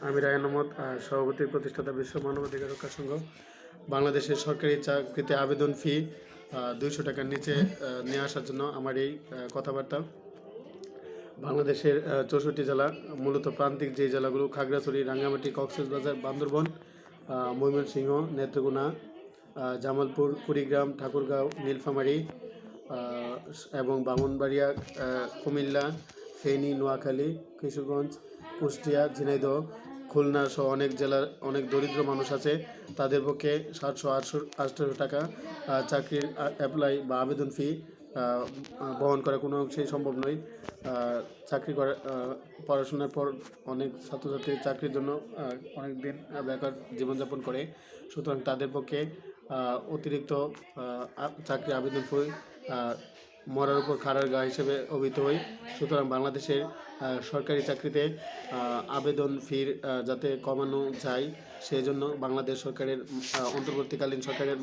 আমি রায়হান আহমদ, সভাপতি প্রতিষ্ঠাতা বিশ্ব মানবাধিকার রক্ষা সংঘ। বাংলাদেশের সরকারি চাকরিতে আবেদন ফি 200 টাকার নিচে নিয়ে আসার জন্য আমার এই কথাবার্তা। বাংলাদেশের 64 জেলা, মূলত প্রান্তিক যে জেলাগুলো খাগড়াছড়ি, রাঙ্গামাটি, কক্সবাজার, বান্দরবন, ময়মনসিংহ, নেত্রকোনা, জামালপুর, কুড়িগ্রাম, ঠাকুরগাঁও, নীলফামারী এবং ব্রাহ্মণবাড়িয়া, কুমিল্লা, ফেনী, নোয়াখালী, কিশোরগঞ্জ, কুষ্টিয়া, ঝিনাইদহ, খুলনা সহ অনেক জেলার অনেক দরিদ্র মানুষ আছে। তাদের পক্ষে 700-800 টাকা চাকরির অ্যাপ্লাই বা আবেদন ফি বহন করা কোনো অংশেই সম্ভব নয়। চাকরি করা, পড়াশোনার পর অনেক ছাত্রছাত্রী চাকরির জন্য অনেক দিন বেকার জীবনযাপন করে। সুতরাং তাদের পক্ষে অতিরিক্ত চাকরি আবেদন ফি মরার উপর খাড়ার গা হিসেবে অভিহিত হই। সুতরাং বাংলাদেশের সরকারি চাকরিতে আবেদন ফির যাতে কমানো যায়, সেই জন্য বাংলাদেশ সরকারের অন্তর্বর্তীকালীন সরকারের